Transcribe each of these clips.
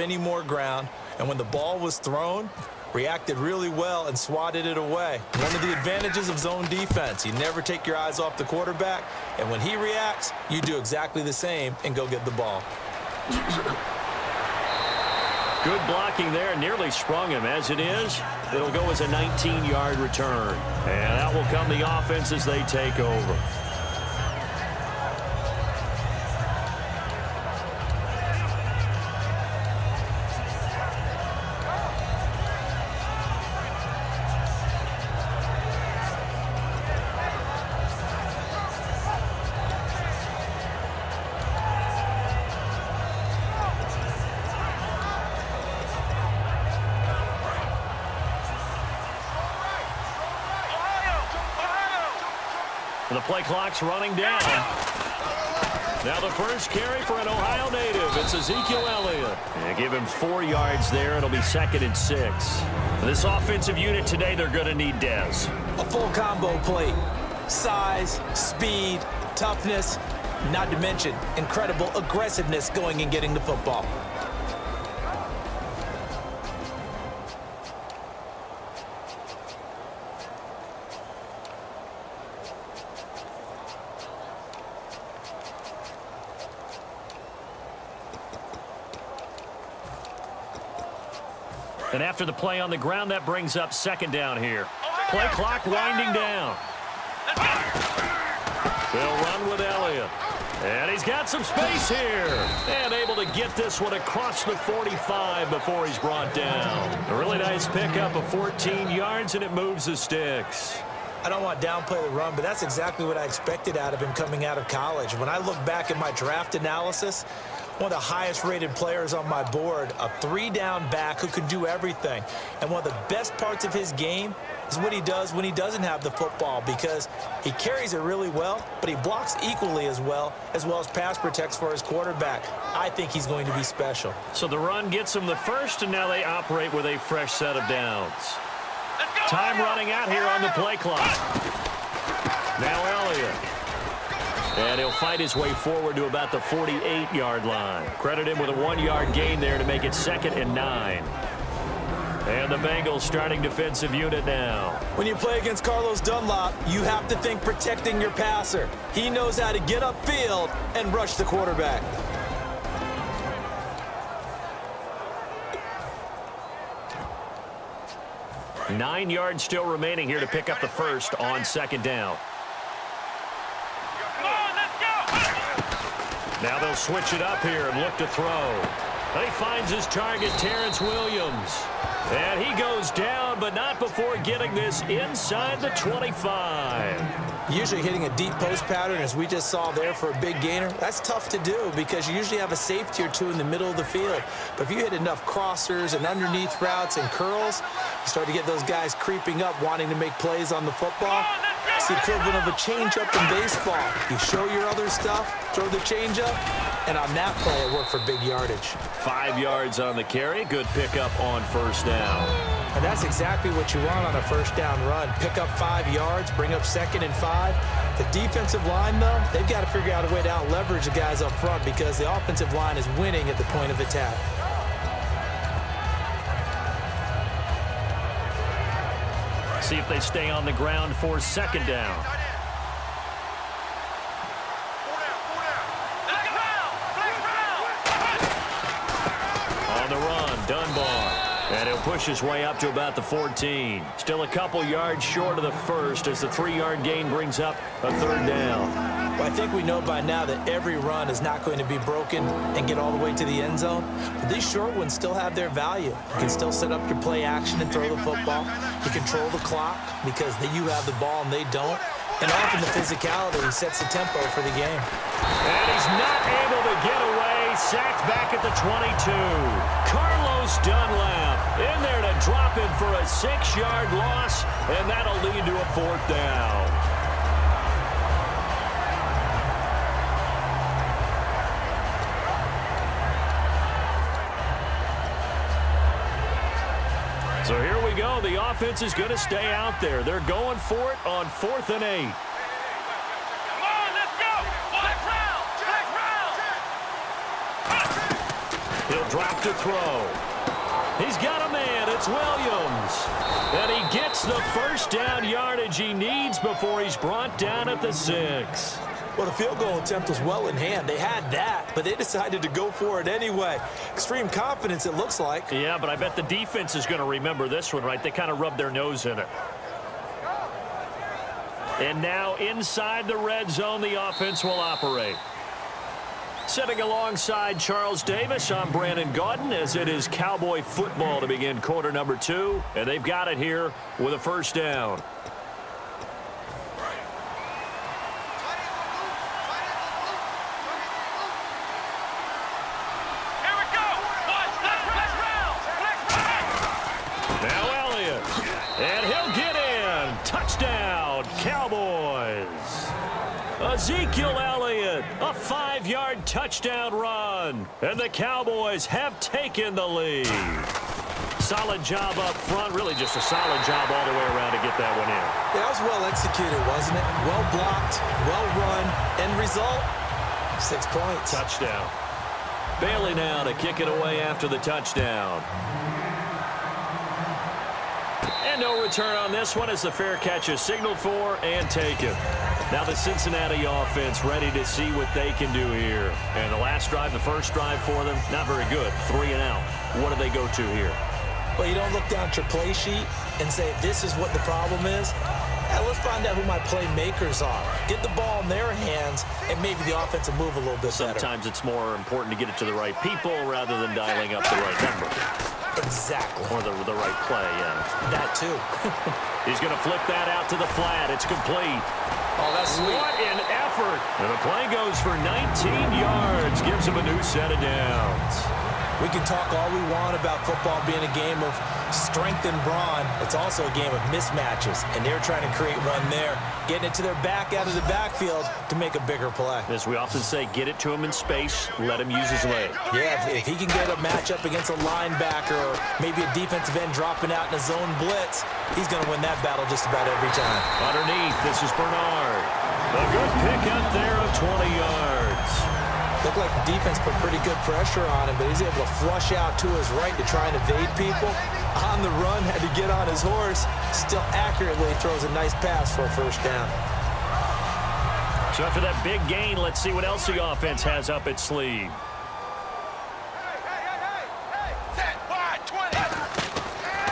any more ground, and when the ball was thrown, reacted really well and swatted it away. One of the advantages of zone defense, you never take your eyes off the quarterback, and when he reacts, you do exactly the same and go get the ball. Good blocking there, nearly sprung him. As it is, it'll go as a 19-yard return. And that will come the offense as they take over. The play clock's running down. Now the first carry for an Ohio native. It's Ezekiel Elliott. And give him 4 yards there. It'll be 2nd and 6. This offensive unit today, they're going to need Dez. A full combo plate. Size, speed, toughness, not to mention incredible aggressiveness going and getting the football. And after the play on the ground, that brings up 2nd down here. Play clock winding down. They'll run with Elliott. And he's got some space here. And able to get this one across the 45 before he's brought down. A really nice pickup of 14 yards, and it moves the sticks. I don't want to downplay the run, but that's exactly what I expected out of him coming out of college. When I look back at my draft analysis, one of the highest-rated players on my board, a 3-down back who can do everything. And one of the best parts of his game is what he does when he doesn't have the football, because he carries it really well, but he blocks equally as well as pass protects for his quarterback. I think he's going to be special. So the run gets him the first, and now they operate with a fresh set of downs. Time running out here on the play clock. Now Elliott. And he'll fight his way forward to about the 48-yard line. Credit him with a 1-yard gain there to make it 2nd and 9. And the Bengals starting defensive unit now. When you play against Carlos Dunlop, you have to think protecting your passer. He knows how to get upfield and rush the quarterback. Nine yards still remaining here to pick up the first on 2nd down. Now they'll switch it up here and look to throw. He finds his target, Terrence Williams. And he goes down, but not before getting this inside the 25. Usually hitting a deep post pattern, as we just saw there for a big gainer, that's tough to do because you usually have a safety or two in the middle of the field. But if you hit enough crossers and underneath routes and curls, you start to get those guys creeping up wanting to make plays on the football. It's the equivalent of a changeup in baseball. You show your other stuff, throw the changeup, and on that play it worked for big yardage. 5 yards on the carry. Good pickup on 1st down. And that's exactly what you want on a 1st down run. Pick up 5 yards, bring up 2nd and 5. The defensive line, though, they've got to figure out a way to out-leverage the guys up front because the offensive line is winning at the point of attack. See if they stay on the ground for 2nd down. On the run, Dunbar. And he'll push his way up to about the 14. Still a couple yards short of the first as the 3-yard gain brings up a 3rd down. Well, I think we know by now that every run is not going to be broken and get all the way to the end zone. But these short ones still have their value. You can still set up your play action and throw the football. You control the clock because you have the ball and they don't. And often the physicality sets the tempo for the game. And he's not able to get away. Sacked back at the 22. Carlos Dunlap in there to drop him for a 6-yard loss, and that'll lead to a 4th down. So here we go. The offense is going to stay out there. They're going for it on 4th and 8. He'll Drop to throw. He's got a man. It's Williams. And he gets the first down yardage he needs before he's brought down at the 6. Well, the field goal attempt was well in hand. They had that, but they decided to go for it anyway. Extreme confidence, it looks like. Yeah, but I bet the defense is going to remember this one, right? They kind of rubbed their nose in it. And now inside the red zone, the offense will operate. Sitting alongside Charles Davis, I'm Brandon Gaudin, as it is Cowboy football to begin quarter number 2. And they've got it here with a first down. Touchdown, Cowboys. Ezekiel Elliott, a 5-yard touchdown run. And the Cowboys have taken the lead. Solid job up front. Really just a solid job all the way around to get that one in. Yeah, that was well executed, wasn't it? Well blocked, well run. End result, 6 points. Touchdown. Bailey now to kick it away after the touchdown. And no return on this one as the fair catch is signaled for and taken. Now the Cincinnati offense ready to see what they can do here. And the last drive, the first drive for them, not very good. 3 and out. What do they go to here? Well, you don't look down at your play sheet and say, this is what the problem is. Let's find out who my playmakers are. Get the ball in their hands, and maybe the offense will move a little bit better. Sometimes it's more important to get it to the right people rather than dialing up the right number. Exactly. Or the right play, yeah. That too. He's going to flip that out to the flat. It's complete. Oh, that's sweet. What an effort. And the play goes for 19 yards. Gives him a new set of downs. We can talk all we want about football being a game of strength and brawn. It's also a game of mismatches, and they're trying to create one there, getting it to their back out of the backfield to make a bigger play. As we often say, get it to him in space, let him use his leg. Yeah, if he can get a matchup against a linebacker or maybe a defensive end dropping out in a zone blitz, he's going to win that battle just about every time. Underneath, this is Bernard. A good pickup there of 20 yards. Looked like the defense put pretty good pressure on him, but he's able to flush out to his right to try and evade people. On the run, had to get on his horse. Still accurately throws a nice pass for a first down. So after that big gain, let's see what else the offense has up its sleeve.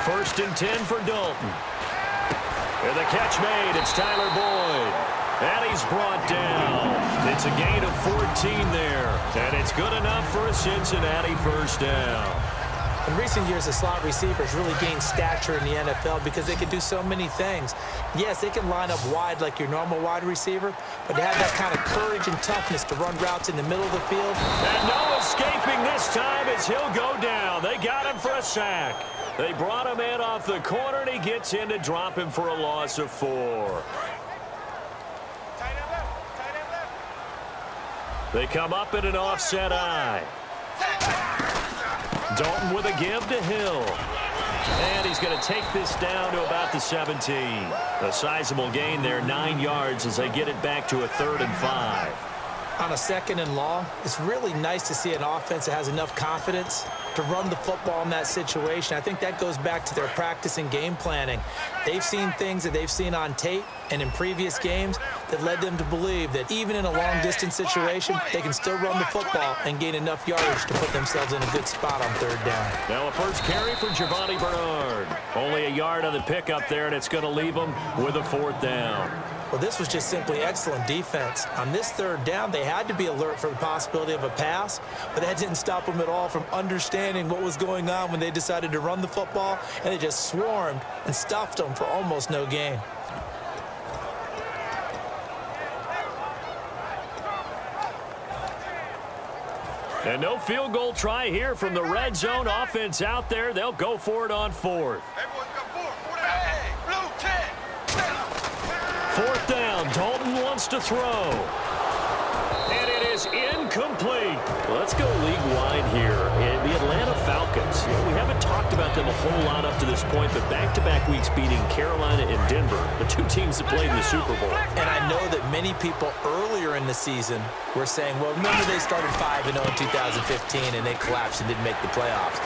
First and 10 for Dalton. And the catch made. It's Tyler Boyd. And he's brought down. It's a gain of 14 there. And it's good enough for a Cincinnati first down. In recent years, the slot receivers really gained stature in the NFL because they can do so many things. Yes, they can line up wide like your normal wide receiver, but they have that kind of courage and toughness to run routes in the middle of the field. And no escaping this time as he'll go down. They got him for a sack. They brought him in off the corner, and he gets in to drop him for a loss of 4. They come up in an offset eye. Dalton with a give to Hill. And he's going to take this down to about the 17. A sizable gain there, 9 yards as they get it back to a 3rd and 5. On a 2nd and long, it's really nice to see an offense that has enough confidence to run the football in that situation. I think that goes back to their practice and game planning. They've seen things that they've seen on tape and in previous games that led them to believe that even in a long-distance situation, they can still run the football and gain enough yardage to put themselves in a good spot on 3rd down. Now a first carry for Giovanni Bernard. Only a yard on the pickup there, and it's going to leave them with a 4th down. Well, this was just simply excellent defense. On this 3rd down, they had to be alert for the possibility of a pass, but that didn't stop them at all from understanding what was going on when they decided to run the football, and they just swarmed and stuffed them for almost no gain. And no field goal try here from the red zone offense out there. They'll go for it on 4th. 4th down. Dalton wants to throw. And it is incomplete. Let's go league-wide here. And the Atlanta Falcons. You know, we haven't talked about them a whole lot up to this point, but back-to-back weeks beating Carolina and Denver, the 2 teams that played in the Super Bowl. And I know that many people earlier earlier in the season, we're saying, well, remember they started 5-0 in 2015 and they collapsed and didn't make the playoffs.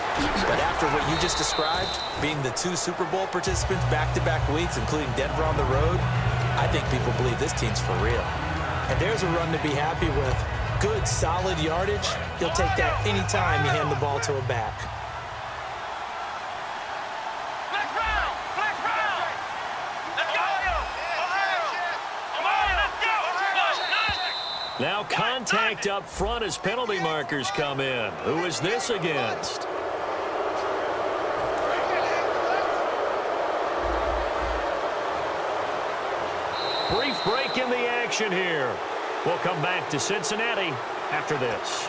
But after what you just described, being the 2 Super Bowl participants back-to-back weeks, including Denver on the road, I think people believe this team's for real. And there's a run to be happy with. Good, solid yardage. He'll take that anytime you hand the ball to a back. Now contact up front as penalty markers come in. Who is this against? Brief break in the action here. We'll come back to Cincinnati after this.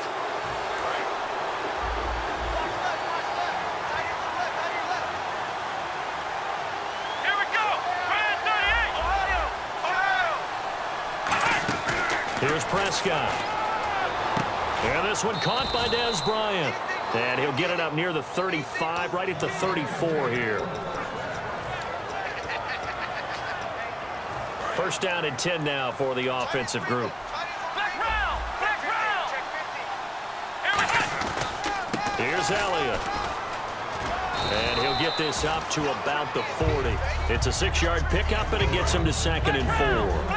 Here's Prescott. And this one caught by Dez Bryant. And he'll get it up near the 35, right at the 34 here. First down and 10 now for the offensive group. Here's Elliott. And he'll get this up to about the 40. It's a 6-yard pickup, and it gets him to 2nd and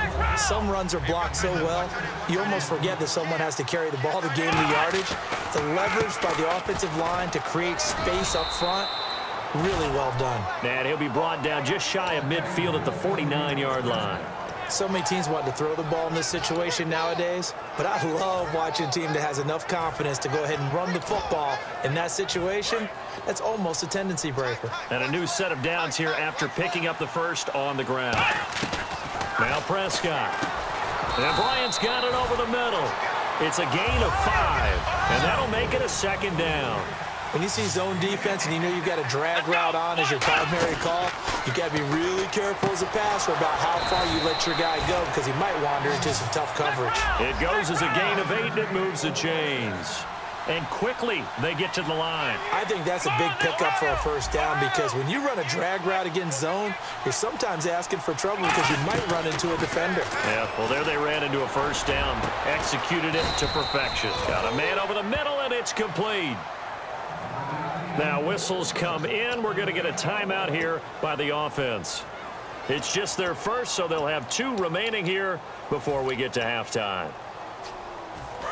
4. Some runs are blocked so well, you almost forget that someone has to carry the ball to gain the yardage. The leverage by the offensive line to create space up front, really well done. And he'll be brought down just shy of midfield at the 49-yard line. So many teams want to throw the ball in this situation nowadays, but I love watching a team that has enough confidence to go ahead and run the football in that situation. That's almost a tendency breaker. And a new set of downs here after picking up the first on the ground. Now Prescott. And Bryant's got it over the middle. It's a gain of 5, and that'll make it a 2nd down. When you see zone defense and you know you've got a drag route on as your primary call, you've got to be really careful as a passer about how far you let your guy go because he might wander into some tough coverage. It goes as a gain of 8, and it moves the chains. And quickly, they get to the line. I think that's a big pickup for a first down because when you run a drag route against zone, you're sometimes asking for trouble because you might run into a defender. Yeah, well, there they ran into a first down. Executed it to perfection. Got a man over the middle, and it's complete. Now, whistles come in. We're going to get a timeout here by the offense. It's just their first, so they'll have 2 remaining here before we get to halftime.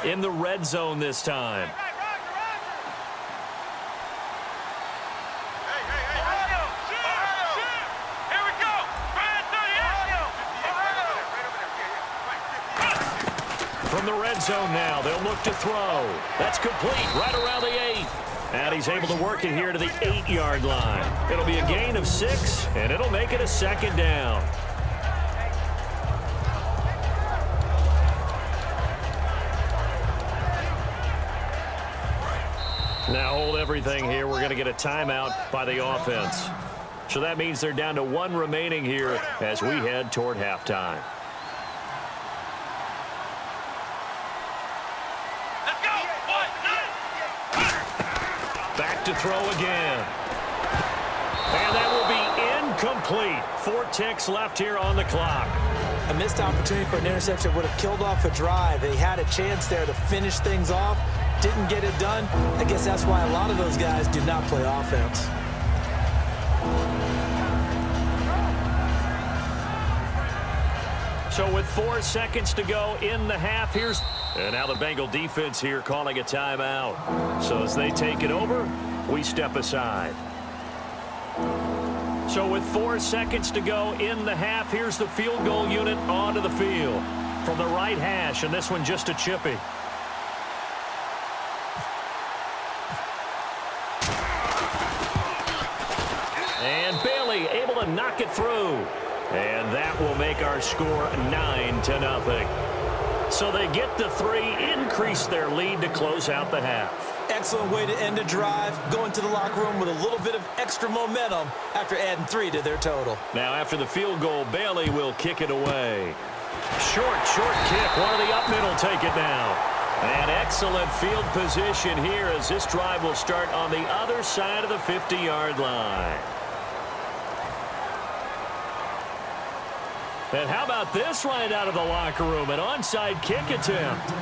In the red zone this time. From the red zone now, they'll look to throw. That's complete right around the 8. And he's able to work it here to the 8-yard line. It'll be a gain of 6, and it'll make it a 2nd down. Now hold everything here. We're going to get a timeout by the offense. So that means they're down to 1 remaining here as we head toward halftime. Back to throw again. And that will be incomplete. 4 ticks left here on the clock. A missed opportunity for an interception would have killed off a drive. They had a chance there to finish things off. Didn't get it done. I guess that's why a lot of those guys do not play offense. So with 4 seconds to go in the half, and now the Bengal defense here calling a timeout. So as they take it over, we step aside. So with 4 seconds to go in the half, here's the field goal unit onto the field. From the right hash, and this one just a chippy. And Bailey able to knock it through. And that will make our score 9-0. So they get the 3, increase their lead to close out the half. Excellent way to end a drive. Go into the locker room with a little bit of extra momentum after adding 3 to their total. Now after the field goal, Bailey will kick it away. Short kick. One of the up middle take it down. And excellent field position here as this drive will start on the other side of the 50-yard line. And how about this right out of the locker room? An onside kick attempt.